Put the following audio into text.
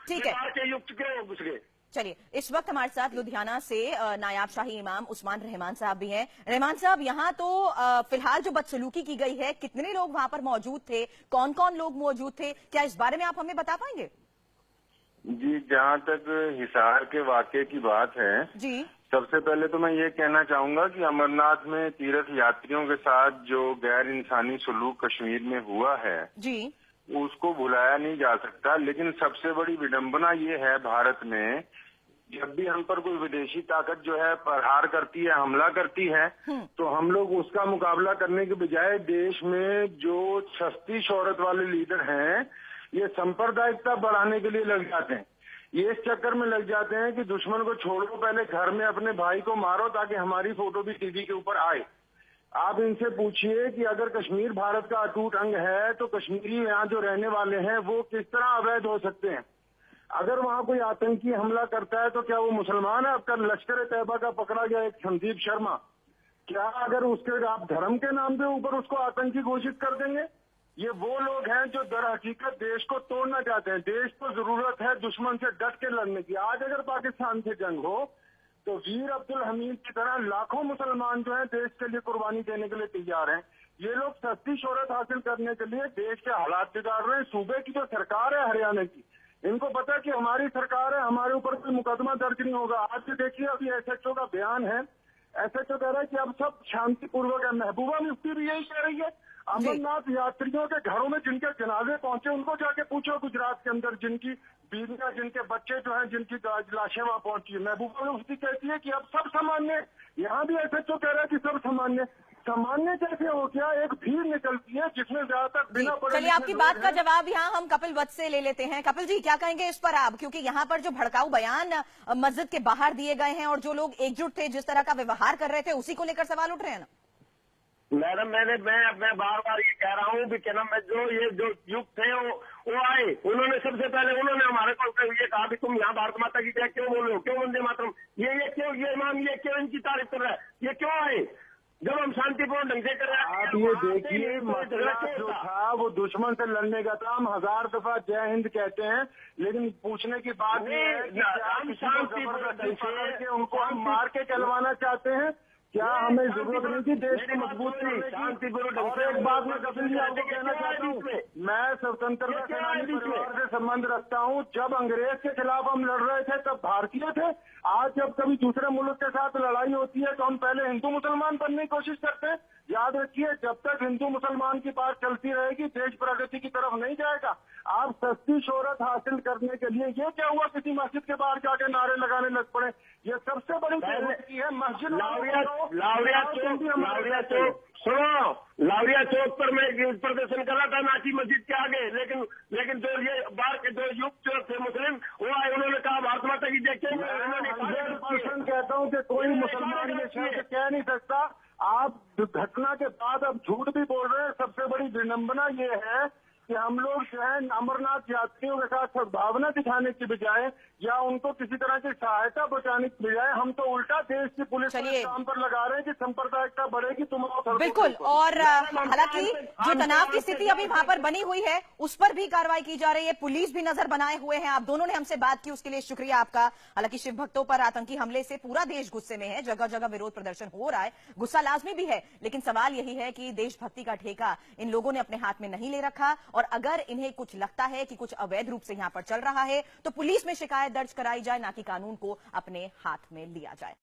ठीक है, के युक्त क्यों घुस गए? चलिए, इस वक्त हमारे साथ लुधियाना से नायाब शाही इमाम उस्मान रहमान साहब भी हैं। रहमान साहब, यहाँ तो फिलहाल जो बदसलूकी की गई है, कितने लोग वहां पर मौजूद थे, कौन कौन लोग मौजूद थे, क्या इस बारे में आप हमें बता पाएंगे? जी, जहाँ तक हिसार के वाकये की बात है जी, सबसे पहले तो मैं ये कहना चाहूंगा कि अमरनाथ में तीर्थ यात्रियों के साथ जो गैर इंसानी सलूक कश्मीर में हुआ है जी, उसको भुलाया नहीं जा सकता। लेकिन सबसे बड़ी विडंबना ये है भारत में, जब भी हम पर कोई विदेशी ताकत जो है प्रहार करती है, हमला करती है, तो हम लोग उसका मुकाबला करने के बजाय देश में जो सस्ती शोहरत वाले लीडर हैं ये सांप्रदायिकता बढ़ाने के लिए लग जाते हैं। ये इस चक्कर में लग जाते हैं कि दुश्मन को छोड़ो, पहले घर में अपने भाई को मारो ताकि हमारी फोटो भी टीवी के ऊपर आए। आप इनसे पूछिए कि अगर कश्मीर भारत का अटूट अंग है तो कश्मीरी यहाँ जो रहने वाले हैं वो किस तरह अवैध हो सकते हैं? अगर वहाँ कोई आतंकी हमला करता है तो क्या वो मुसलमान है? आपका लश्कर तैयबा का पकड़ा गया एक संदीप शर्मा, क्या अगर उसके आप धर्म के नाम पे ऊपर उसको आतंकी घोषित कर देंगे? ये वो लोग हैं जो दर हकीकत देश को तोड़ना चाहते हैं। देश को जरूरत है दुश्मन से डट के लड़ने की। आज अगर पाकिस्तान से जंग हो तो वीर अब्दुल हमीद की तरह लाखों मुसलमान जो हैं देश के लिए कुर्बानी देने के लिए तैयार हैं। ये लोग सस्ती शोहरत हासिल करने के लिए देश के हालात बिगाड़ रहे हैं। सूबे की जो सरकार है हरियाणा की, इनको पता है कि हमारी सरकार है, हमारे ऊपर कोई मुकदमा दर्ज नहीं होगा। आज भी देखिए, अभी एसएचओ का बयान है, एसएचओ कह रहा है कि अब सब शांतिपूर्वक है। महबूबा मुफ्ती भी यही कह रही है। अमरनाथ यात्रियों के घरों में जिनके जनाजे पहुंचे उनको जाके पूछो, गुजरात के अंदर जिनकी बीवियां, जिनके बच्चे जो हैं, जिनकी लाशें वहां पहुंची है, महबूबा मुफ्ती कहती है कि अब सब सामान्य। यहाँ भी एसएचओ कह रहा है कि सब सामान्य। सामान्य कैसे हो गया? एक भीड़ निकलती है जिसमें ज्यादातर बिना पढ़े। चलिए, आपकी बात का जवाब यहाँ हम कपिल वत्स से ले लेते हैं। कपिल जी, क्या कहेंगे इस पर आप, क्योंकि यहाँ पर जो भड़काऊ बयान मस्जिद के बाहर दिए गए हैं और जो लोग एकजुट थे, जिस तरह का व्यवहार कर रहे थे, उसी को लेकर सवाल उठ रहे हैं ना? मैडम, मैं बार बार ये कह रहा हूँ कि क्या नाम है, जो युक्त थे वो आए, उन्होंने सबसे पहले उन्होंने हमारे को ये कहा कि तुम यहाँ भारत माता की जय क्यों बोल रहे हो, क्यों वंदे मातरम, ये क्यों, ये इमाम ये क्यों इनकी तारीफ कर रहा है, ये क्यों आए जब हम शांतिपूर्ण ढंग से कर रहे हैं? आप ये देखिए, मसला जो था वो दुश्मन से लड़ने का था। हम 1000 दफा जय हिंद कहते हैं, लेकिन पूछने की बात ये है कि हम शांतिपूर्ण से उनको हम मार के चलवाना चाहते हैं? क्या हमें जरूरत नहीं थी देश की मजबूती? और एक बात मैं कपिल जी आपको कहना चाहता हूँ, मैं स्वतंत्रता सेनानी परिवार से संबंध रखता हूँ। जब अंग्रेज के खिलाफ हम लड़ रहे थे तब भारतीय थे। आज जब कभी दूसरे मुल्क के साथ लड़ाई होती है तो हम पहले हिंदू मुसलमान बनने की कोशिश करते हैं। याद रखिए, जब तक हिंदू मुसलमान की बात चलती रहेगी देश प्रगति की तरफ नहीं जाएगा। आप सस्ती शोहरत हासिल करने के लिए ये क्या हुआ, किसी मस्जिद के बाहर जाके नारे लगाने लग पड़े? ये सबसे बड़ी बेइज्जती है। मस्जिद लावरिया चौक पर मैं प्रदर्शन कर रहा था नाची मस्जिद के आगे, लेकिन जो ये बाहर के जो युक्त जो थे मुस्लिम वो आए, उन्होंने कहा भारत माता की जय क्यों। मैं कहता हूँ कि कोई मुसलमान ये शब्द कह नहीं सकता। आप घटना के बाद अब झूठ भी बोल रहे हैं। सबसे बड़ी विडंबना ये है कि हम लोग जो है अमरनाथ यात्रियों के साथ सद्भावना दिखाने की बजाय या उनको किसी तरह की सहायता पहुंचाने की बजाय हम तो उल्टा देश की पुलिस को काम पर लगा रहे हैं कि सांप्रदायिकता बढ़ेगी। तुम बिल्कुल, और हालांकि जो तनाव की स्थिति अभी वहां पर बनी हुई है उस पर भी कार्रवाई की जा रही है। पुलिस भी नजर बनाए हुए हैं। आप दोनों ने हमसे बात की, उसके लिए शुक्रिया आपका। हालांकि शिव भक्तों पर आतंकी हमले से पूरा देश गुस्से में है, जगह जगह विरोध प्रदर्शन हो रहा है, गुस्सा लाजमी भी है, लेकिन सवाल यही है कि देशभक्ति का ठेका इन लोगों ने अपने हाथ में नहीं ले रखा। और अगर इन्हें कुछ लगता है कि कुछ अवैध रूप से यहां पर चल रहा है तो पुलिस में शिकायत दर्ज कराई जाए, ना कि कानून को अपने हाथ में लिया जाए।